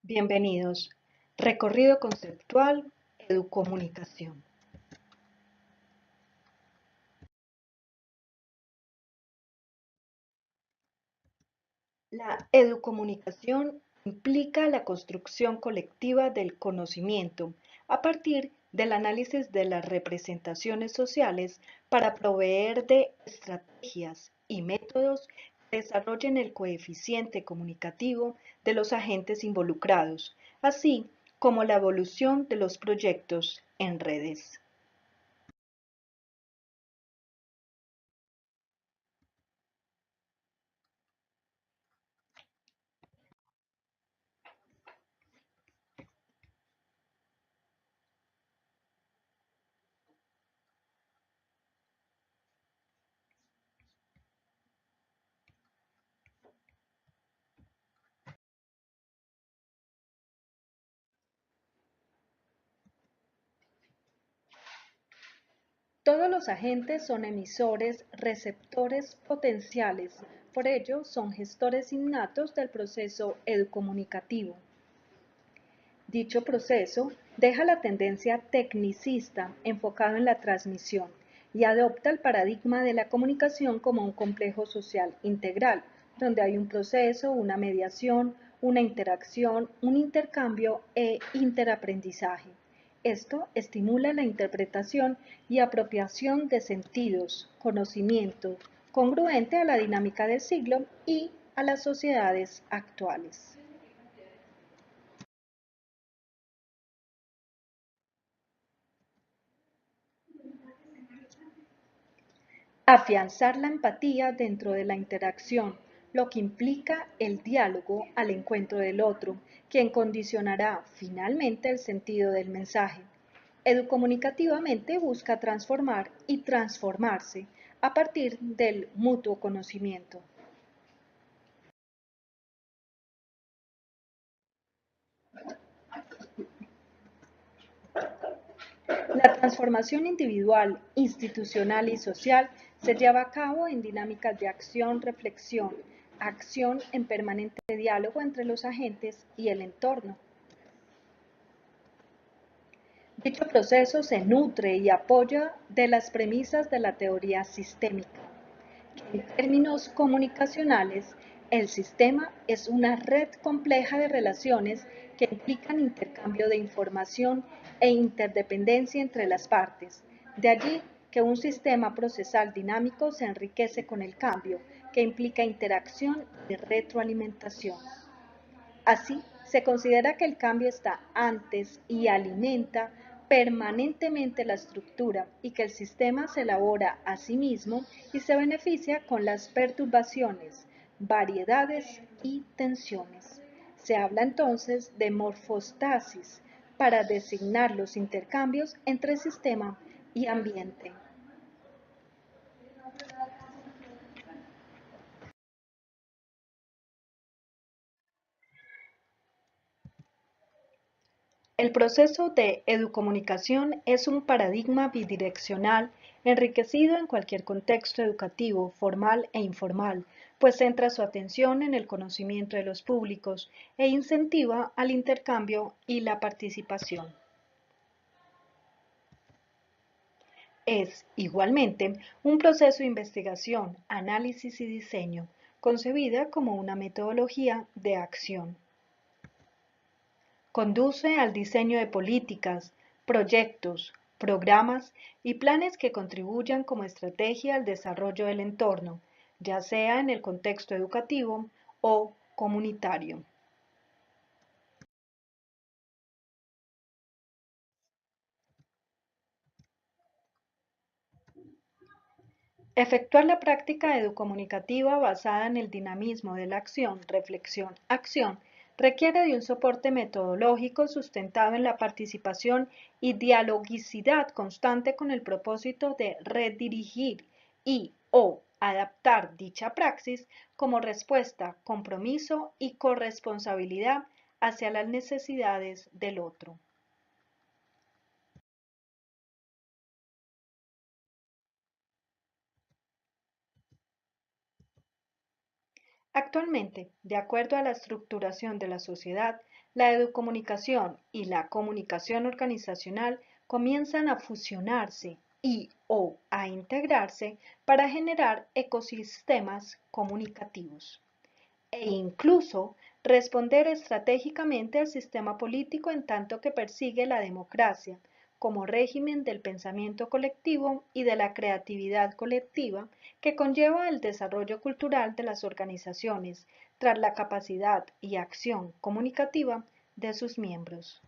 Bienvenidos. Recorrido conceptual, educomunicación. La educomunicación implica la construcción colectiva del conocimiento a partir del análisis de las representaciones sociales para proveer de estrategias y métodos que desarrollen el coeficiente comunicativo de los agentes involucrados, así como la evolución de los proyectos en redes. Todos los agentes son emisores, receptores potenciales, por ello son gestores innatos del proceso educomunicativo. Dicho proceso deja la tendencia tecnicista enfocado en la transmisión y adopta el paradigma de la comunicación como un complejo social integral, donde hay un proceso, una mediación, una interacción, un intercambio e interaprendizaje. Esto estimula la interpretación y apropiación de sentidos, conocimiento, congruente a la dinámica del siglo y a las sociedades actuales. Afianzar la empatía dentro de la interacción, lo que implica el diálogo al encuentro del otro, quien condicionará finalmente el sentido del mensaje. Educomunicativamente busca transformar y transformarse a partir del mutuo conocimiento. La transformación individual, institucional y social se lleva a cabo en dinámicas de acción-reflexión, acción en permanente diálogo entre los agentes y el entorno. Dicho proceso se nutre y apoya de las premisas de la teoría sistémica. En términos comunicacionales, el sistema es una red compleja de relaciones que implican intercambio de información e interdependencia entre las partes. De allí que un sistema procesal dinámico se enriquece con el cambio, que implica interacción y retroalimentación. Así, se considera que el cambio está antes y alimenta permanentemente la estructura y que el sistema se elabora a sí mismo y se beneficia con las perturbaciones, variedades y tensiones. Se habla entonces de morfostasis para designar los intercambios entre sistema y ambiente. El proceso de educomunicación es un paradigma bidireccional enriquecido en cualquier contexto educativo, formal e informal, pues centra su atención en el conocimiento de los públicos e incentiva al intercambio y la participación. Es, igualmente, un proceso de investigación, análisis y diseño, concebida como una metodología de acción. Conduce al diseño de políticas, proyectos, programas y planes que contribuyan como estrategia al desarrollo del entorno, ya sea en el contexto educativo o comunitario. Efectuar la práctica educomunicativa basada en el dinamismo de la acción, reflexión, acción, requiere de un soporte metodológico sustentado en la participación y dialogicidad constante con el propósito de redirigir y o adaptar dicha praxis como respuesta, compromiso y corresponsabilidad hacia las necesidades del otro. Actualmente, de acuerdo a la estructuración de la sociedad, la educomunicación y la comunicación organizacional comienzan a fusionarse y o a integrarse para generar ecosistemas comunicativos e incluso responder estratégicamente al sistema político en tanto que persigue la democracia como régimen del pensamiento colectivo y de la creatividad colectiva que conlleva el desarrollo cultural de las organizaciones tras la capacidad y acción comunicativa de sus miembros.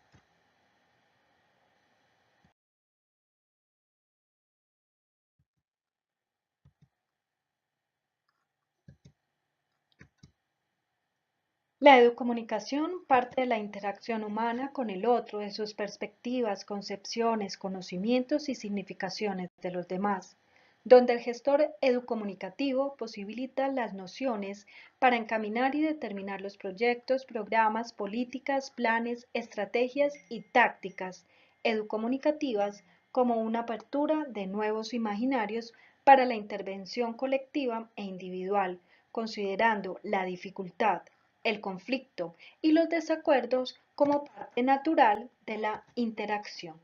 La educomunicación parte de la interacción humana con el otro, de sus perspectivas, concepciones, conocimientos y significaciones de los demás, donde el gestor educomunicativo posibilita las nociones para encaminar y determinar los proyectos, programas, políticas, planes, estrategias y tácticas educomunicativas como una apertura de nuevos imaginarios para la intervención colectiva e individual, considerando la dificultad, el conflicto y los desacuerdos como parte natural de la interacción.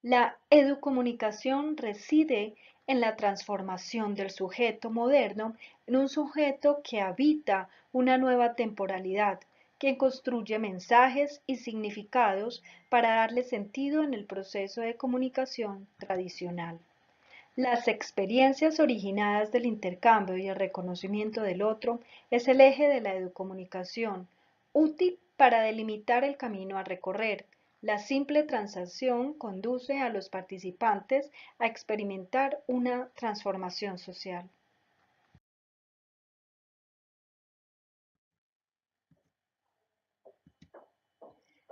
La educomunicación reside en la transformación del sujeto moderno en un sujeto que habita una nueva temporalidad, que construye mensajes y significados para darle sentido en el proceso de comunicación tradicional. Las experiencias originadas del intercambio y el reconocimiento del otro es el eje de la educomunicación, útil para delimitar el camino a recorrer. La simple transacción conduce a los participantes a experimentar una transformación social.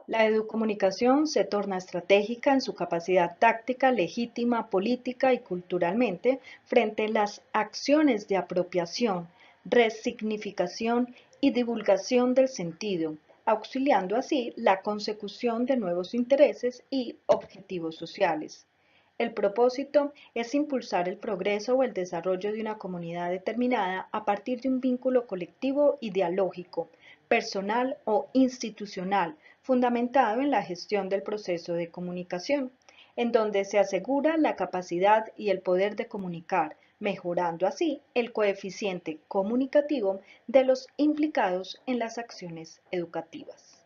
La educomunicación se torna estratégica en su capacidad táctica, legítima, política y culturalmente frente a las acciones de apropiación, resignificación y divulgación del sentido, auxiliando así la consecución de nuevos intereses y objetivos sociales. El propósito es impulsar el progreso o el desarrollo de una comunidad determinada a partir de un vínculo colectivo ideológico, personal o institucional, fundamentado en la gestión del proceso de comunicación, en donde se asegura la capacidad y el poder de comunicar, mejorando así el coeficiente comunicativo de los implicados en las acciones educativas.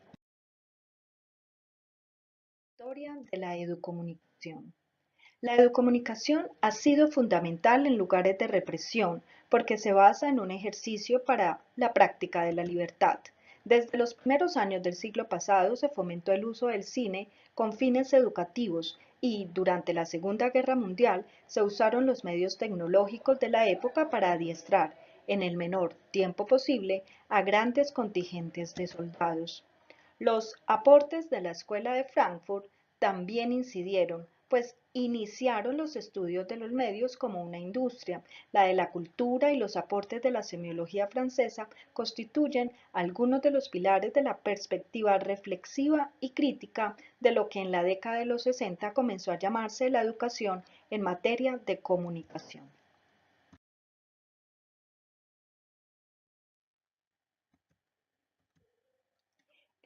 Historia de la educomunicación. La educomunicación ha sido fundamental en lugares de represión porque se basa en un ejercicio para la práctica de la libertad. Desde los primeros años del siglo pasado se fomentó el uso del cine con fines educativos y durante la Segunda Guerra Mundial se usaron los medios tecnológicos de la época para adiestrar, en el menor tiempo posible, a grandes contingentes de soldados. Los aportes de la Escuela de Frankfurt también incidieron, pues iniciaron los estudios de los medios como una industria. La de la cultura y los aportes de la semiología francesa constituyen algunos de los pilares de la perspectiva reflexiva y crítica de lo que en la década de los 60 comenzó a llamarse la educación en materia de comunicación.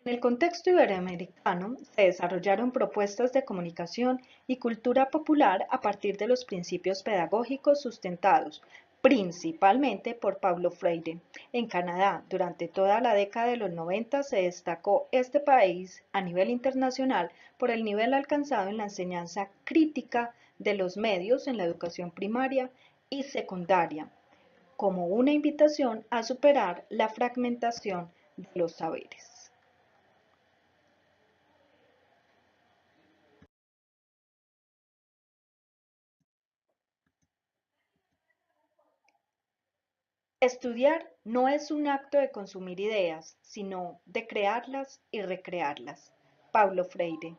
En el contexto iberoamericano se desarrollaron propuestas de comunicación y cultura popular a partir de los principios pedagógicos sustentados principalmente por Paulo Freire. En Canadá, durante toda la década de los 90 se destacó este país a nivel internacional por el nivel alcanzado en la enseñanza crítica de los medios en la educación primaria y secundaria, como una invitación a superar la fragmentación de los saberes. Estudiar no es un acto de consumir ideas, sino de crearlas y recrearlas. Paulo Freire.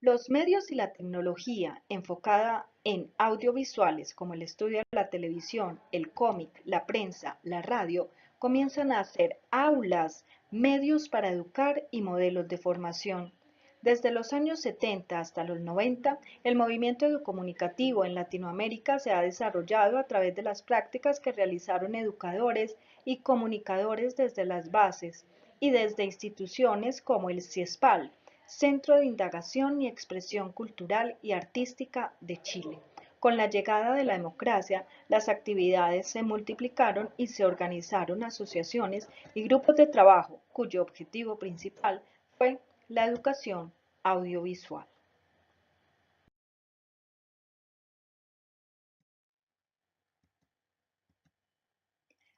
Los medios y la tecnología enfocada en audiovisuales como el estudio de la televisión, el cómic, la prensa, la radio, comienzan a ser aulas, medios para educar y modelos de formación. Desde los años 70 hasta los 90, el movimiento educomunicativo en Latinoamérica se ha desarrollado a través de las prácticas que realizaron educadores y comunicadores desde las bases y desde instituciones como el CIESPAL, Centro de Indagación y Expresión Cultural y Artística de Chile. Con la llegada de la democracia, las actividades se multiplicaron y se organizaron asociaciones y grupos de trabajo cuyo objetivo principal fue la educación audiovisual.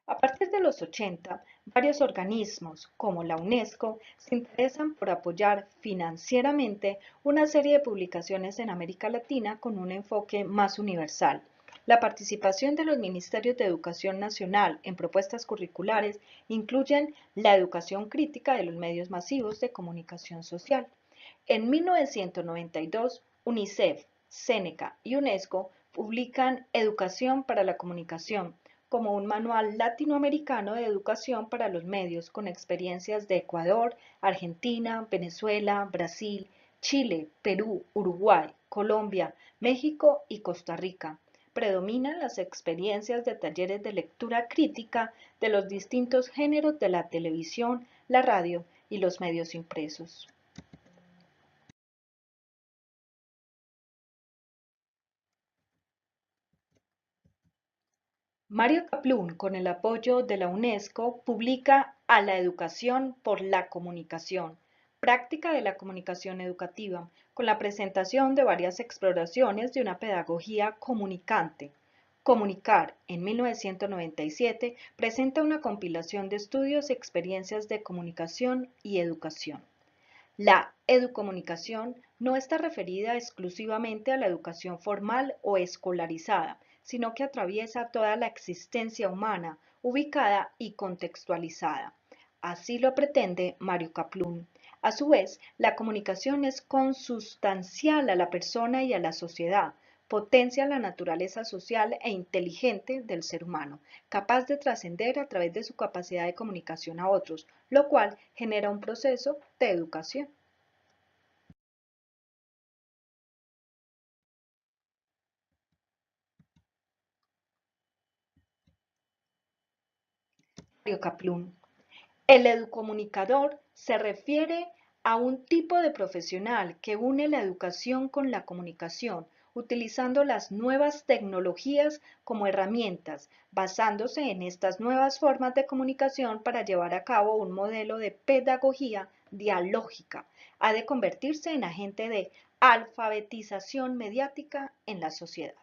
A partir de los 80, varios organismos, como la UNESCO, se interesan por apoyar financieramente una serie de publicaciones en América Latina con un enfoque más universal. La participación de los ministerios de Educación Nacional en propuestas curriculares incluyen la educación crítica de los medios masivos de comunicación social. En 1992, UNICEF, Seneca y UNESCO publican Educación para la Comunicación, como un manual latinoamericano de educación para los medios con experiencias de Ecuador, Argentina, Venezuela, Brasil, Chile, Perú, Uruguay, Colombia, México y Costa Rica. Predominan las experiencias de talleres de lectura crítica de los distintos géneros de la televisión, la radio y los medios impresos. Mario Kaplun, con el apoyo de la UNESCO, publica A la educación por la comunicación, práctica de la comunicación educativa, con la presentación de varias exploraciones de una pedagogía comunicante. Comunicar, en 1997, presenta una compilación de estudios y experiencias de comunicación y educación. La educomunicación no está referida exclusivamente a la educación formal o escolarizada, sino que atraviesa toda la existencia humana, ubicada y contextualizada. Así lo pretende Mario Kaplun. A su vez, la comunicación es consustancial a la persona y a la sociedad, potencia la naturaleza social e inteligente del ser humano, capaz de trascender a través de su capacidad de comunicación a otros, lo cual genera un proceso de educación. Mario Kaplun. El educomunicador se refiere a un tipo de profesional que une la educación con la comunicación, utilizando las nuevas tecnologías como herramientas, basándose en estas nuevas formas de comunicación para llevar a cabo un modelo de pedagogía dialógica. Ha de convertirse en agente de alfabetización mediática en la sociedad.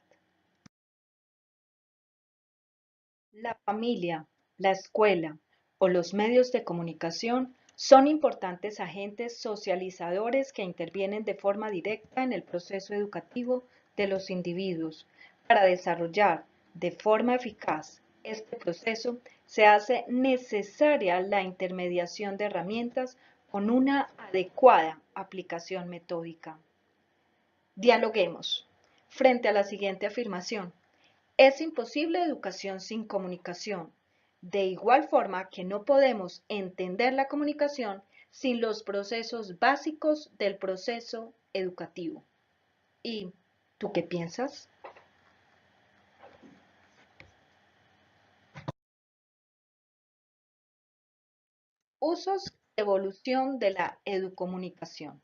La familia, la escuela o los medios de comunicación son importantes agentes socializadores que intervienen de forma directa en el proceso educativo de los individuos. Para desarrollar de forma eficaz este proceso, se hace necesaria la intermediación de herramientas con una adecuada aplicación metódica. Dialoguemos. Frente a la siguiente afirmación, es imposible educación sin comunicación, de igual forma que no podemos entender la comunicación sin los procesos básicos del proceso educativo. ¿Y tú qué piensas? Usos y evolución de la educomunicación.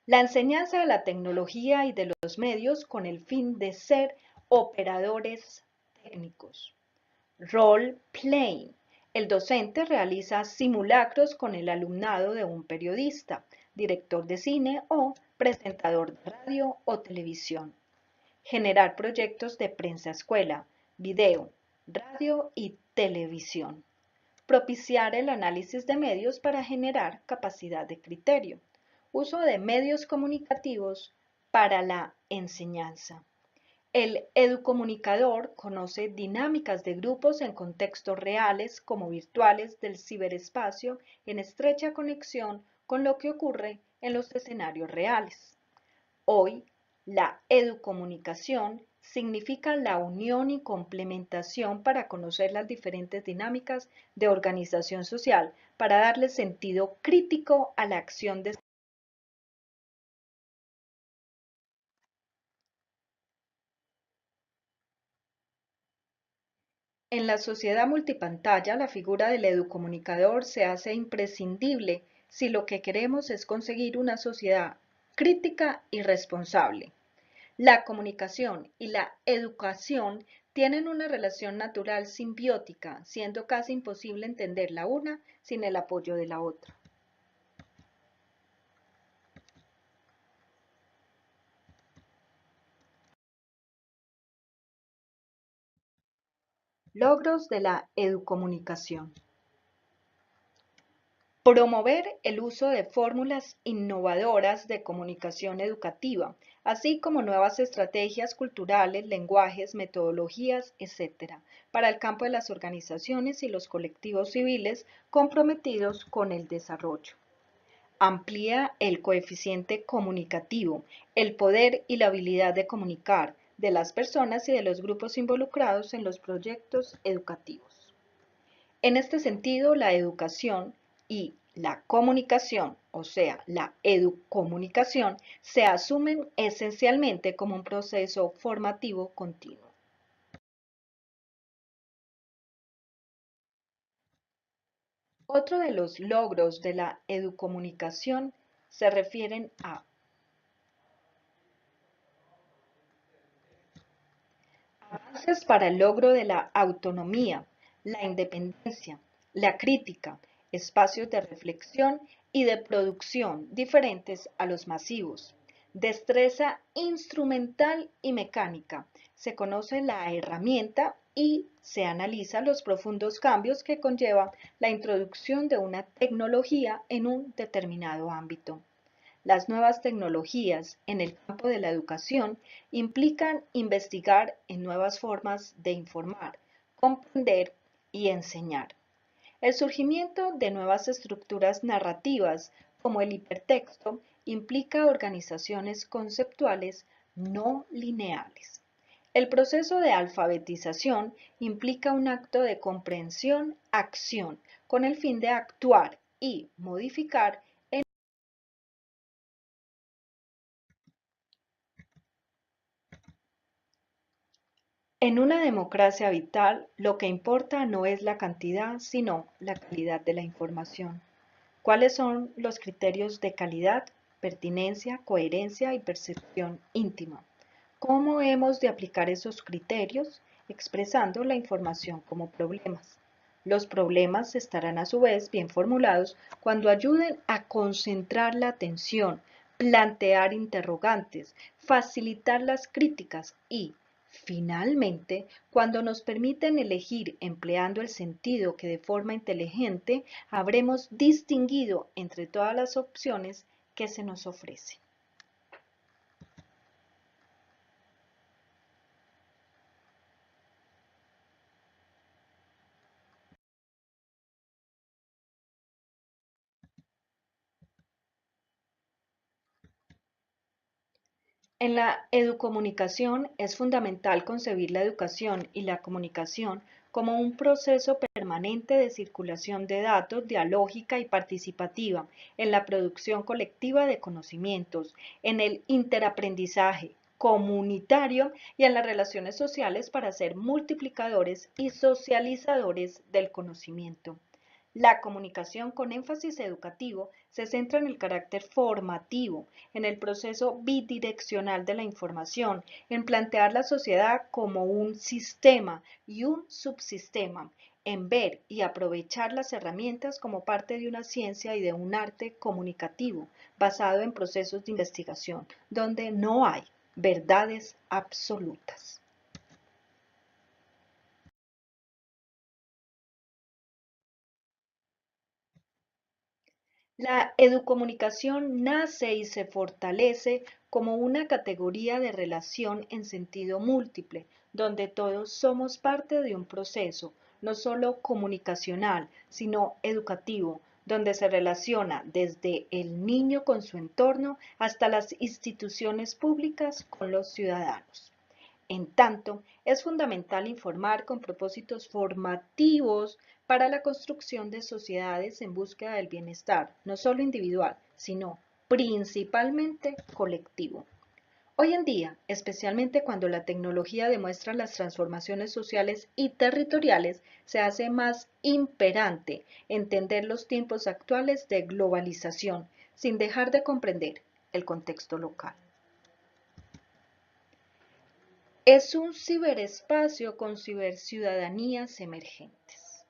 La enseñanza de la tecnología y de los medios con el fin de ser operadores técnicos. Role playing. El docente realiza simulacros con el alumnado de un periodista, director de cine o presentador de radio o televisión. Generar proyectos de prensa escuela, video, radio y televisión. Propiciar el análisis de medios para generar capacidad de criterio. Uso de medios comunicativos para la enseñanza. El educomunicador conoce dinámicas de grupos en contextos reales como virtuales del ciberespacio en estrecha conexión con lo que ocurre en los escenarios reales. Hoy, la educomunicación significa la unión y complementación para conocer las diferentes dinámicas de organización social, para darle sentido crítico a la acción de. En la sociedad multipantalla, la figura del educomunicador se hace imprescindible si lo que queremos es conseguir una sociedad crítica y responsable. La comunicación y la educación tienen una relación natural simbiótica, siendo casi imposible entender la una sin el apoyo de la otra. Logros de la educomunicación. Promover el uso de fórmulas innovadoras de comunicación educativa, así como nuevas estrategias culturales, lenguajes, metodologías, etc., para el campo de las organizaciones y los colectivos civiles comprometidos con el desarrollo. Amplía el coeficiente comunicativo, el poder y la habilidad de comunicar de las personas y de los grupos involucrados en los proyectos educativos. En este sentido, la educación y la comunicación, o sea, la educomunicación, se asumen esencialmente como un proceso formativo continuo. Otro de los logros de la educomunicación se refieren a avances para el logro de la autonomía, la independencia, la crítica, espacios de reflexión y de producción diferentes a los masivos. Destreza instrumental y mecánica. Se conoce la herramienta y se analiza los profundos cambios que conlleva la introducción de una tecnología en un determinado ámbito. Las nuevas tecnologías en el campo de la educación implican investigar en nuevas formas de informar, comprender y enseñar. El surgimiento de nuevas estructuras narrativas como el hipertexto implica organizaciones conceptuales no lineales. El proceso de alfabetización implica un acto de comprensión-acción con el fin de actuar y modificar. En una democracia vital, lo que importa no es la cantidad, sino la calidad de la información. ¿Cuáles son los criterios de calidad, pertinencia, coherencia y percepción íntima? ¿Cómo hemos de aplicar esos criterios? Expresando la información como problemas. Los problemas estarán a su vez bien formulados cuando ayuden a concentrar la atención, plantear interrogantes, facilitar las críticas y, finalmente, cuando nos permiten elegir empleando el sentido que de forma inteligente habremos distinguido entre todas las opciones que se nos ofrecen. En la educomunicación es fundamental concebir la educación y la comunicación como un proceso permanente de circulación de datos dialógica y participativa en la producción colectiva de conocimientos, en el interaprendizaje comunitario y en las relaciones sociales para ser multiplicadores y socializadores del conocimiento. La comunicación con énfasis educativo se centra en el carácter formativo, en el proceso bidireccional de la información, en plantear la sociedad como un sistema y un subsistema, en ver y aprovechar las herramientas como parte de una ciencia y de un arte comunicativo basado en procesos de investigación, donde no hay verdades absolutas. La educomunicación nace y se fortalece como una categoría de relación en sentido múltiple, donde todos somos parte de un proceso, no solo comunicacional, sino educativo, donde se relaciona desde el niño con su entorno hasta las instituciones públicas con los ciudadanos. En tanto, es fundamental informar con propósitos formativos para la construcción de sociedades en búsqueda del bienestar, no solo individual, sino principalmente colectivo. Hoy en día, especialmente cuando la tecnología demuestra las transformaciones sociales y territoriales, se hace más imperante entender los tiempos actuales de globalización, sin dejar de comprender el contexto local. Es un ciberespacio con ciberciudadanías emergentes.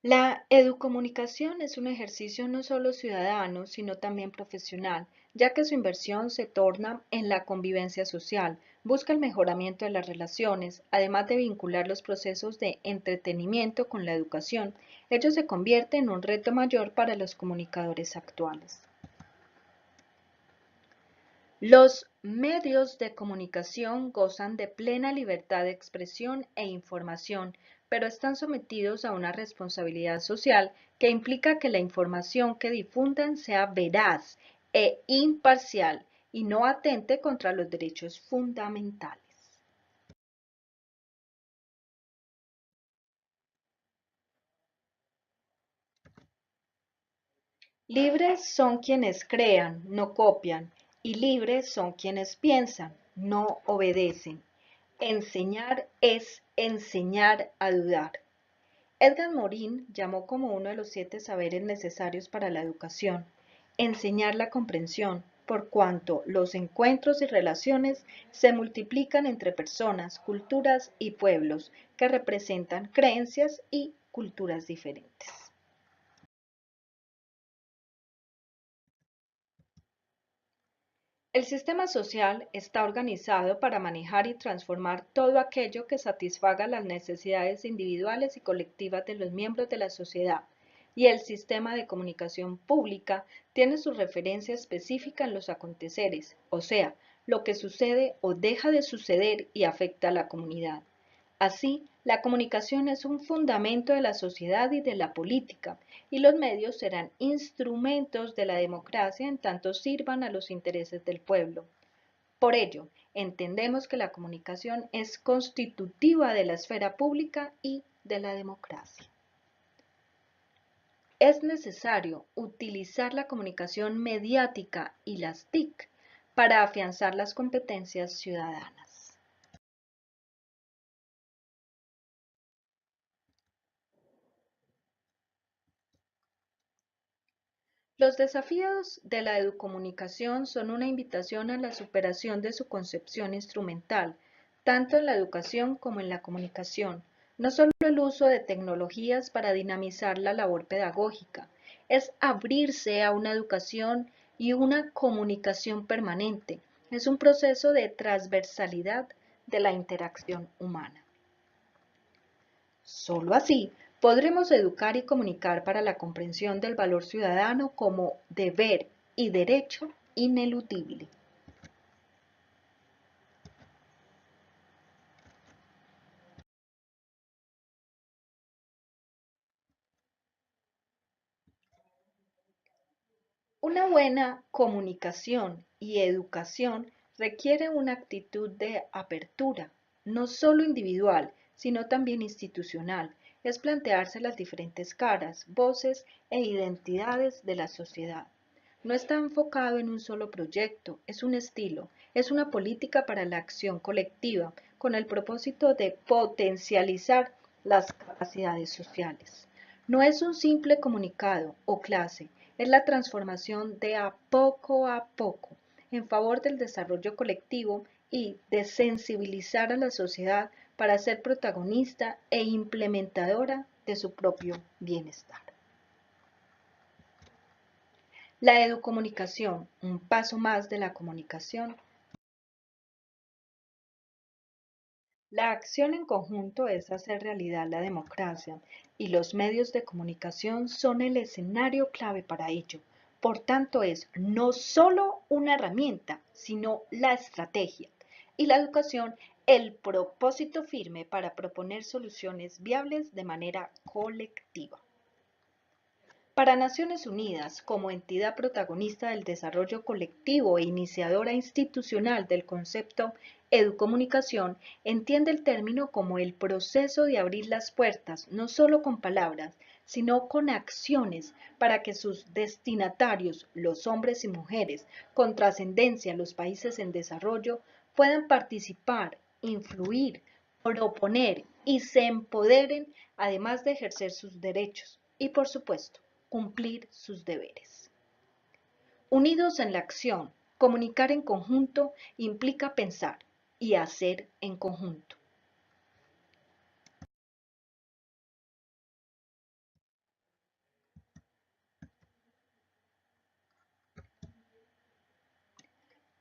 La educomunicación es un ejercicio no solo ciudadano, sino también profesional, ya que su inversión se torna en la convivencia social, busca el mejoramiento de las relaciones, además de vincular los procesos de entretenimiento con la educación. Ello se convierte en un reto mayor para los comunicadores actuales. Los medios de comunicación gozan de plena libertad de expresión e información, pero están sometidos a una responsabilidad social que implica que la información que difundan sea veraz e imparcial y no atente contra los derechos fundamentales. Libres son quienes crean, no copian, y libres son quienes piensan, no obedecen. Enseñar es enseñar a dudar. Edgar Morin llamó como uno de los 7 saberes necesarios para la educación, enseñar la comprensión, por cuanto los encuentros y relaciones se multiplican entre personas, culturas y pueblos que representan creencias y culturas diferentes. El sistema social está organizado para manejar y transformar todo aquello que satisfaga las necesidades individuales y colectivas de los miembros de la sociedad, y el sistema de comunicación pública tiene su referencia específica en los aconteceres, o sea, lo que sucede o deja de suceder y afecta a la comunidad. Así, la comunicación es un fundamento de la sociedad y de la política, y los medios serán instrumentos de la democracia en tanto sirvan a los intereses del pueblo. Por ello, entendemos que la comunicación es constitutiva de la esfera pública y de la democracia. Es necesario utilizar la comunicación mediática y las TIC para afianzar las competencias ciudadanas. Los desafíos de la educomunicación son una invitación a la superación de su concepción instrumental, tanto en la educación como en la comunicación. No solo el uso de tecnologías para dinamizar la labor pedagógica, es abrirse a una educación y una comunicación permanente. Es un proceso de transversalidad de la interacción humana. Solo así podremos educar y comunicar para la comprensión del valor ciudadano como deber y derecho ineludible. Una buena comunicación y educación requiere una actitud de apertura, no solo individual, sino también institucional. Es plantearse las diferentes caras, voces e identidades de la sociedad. No está enfocado en un solo proyecto, es un estilo, es una política para la acción colectiva, con el propósito de potencializar las capacidades sociales. No es un simple comunicado o clase, es la transformación de a poco en favor del desarrollo colectivo y de sensibilizar a la sociedad para ser protagonista e implementadora de su propio bienestar. La educomunicación, un paso más de la comunicación. La acción en conjunto es hacer realidad la democracia y los medios de comunicación son el escenario clave para ello. Por tanto, es no solo una herramienta, sino la estrategia. Y la educación, el propósito firme para proponer soluciones viables de manera colectiva. Para Naciones Unidas, como entidad protagonista del desarrollo colectivo e iniciadora institucional del concepto educomunicación, entiende el término como el proceso de abrir las puertas, no solo con palabras, sino con acciones para que sus destinatarios, los hombres y mujeres, con trascendencia a los países en desarrollo, puedan participar, influir, proponer y se empoderen, además de ejercer sus derechos y, por supuesto, cumplir sus deberes. Unidos en la acción, comunicar en conjunto implica pensar y hacer en conjunto.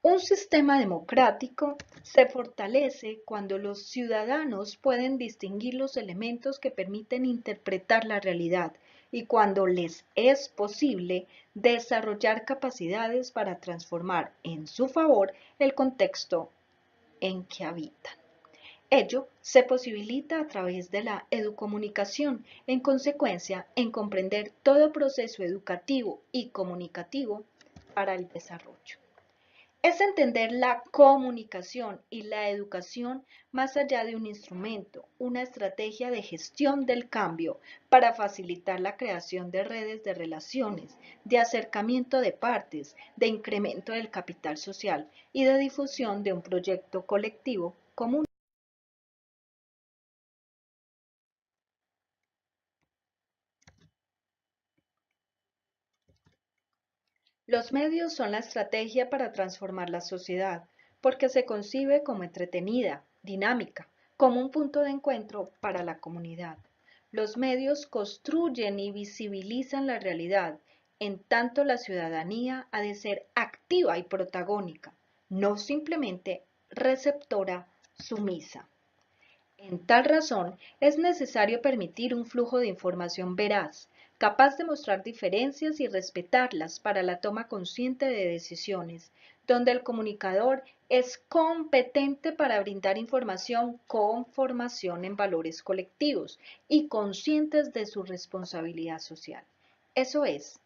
Un sistema democrático se fortalece cuando los ciudadanos pueden distinguir los elementos que permiten interpretar la realidad y cuando les es posible desarrollar capacidades para transformar en su favor el contexto en que habitan. Ello se posibilita a través de la educomunicación, en consecuencia, en comprender todo proceso educativo y comunicativo para el desarrollo. Es entender la comunicación y la educación más allá de un instrumento, una estrategia de gestión del cambio para facilitar la creación de redes de relaciones, de acercamiento de partes, de incremento del capital social y de difusión de un proyecto colectivo común. Los medios son la estrategia para transformar la sociedad, porque se concibe como entretenida, dinámica, como un punto de encuentro para la comunidad. Los medios construyen y visibilizan la realidad, en tanto la ciudadanía ha de ser activa y protagónica, no simplemente receptora sumisa. En tal razón, es necesario permitir un flujo de información veraz, capaz de mostrar diferencias y respetarlas para la toma consciente de decisiones, donde el comunicador es competente para brindar información con formación en valores colectivos y conscientes de su responsabilidad social. Eso es,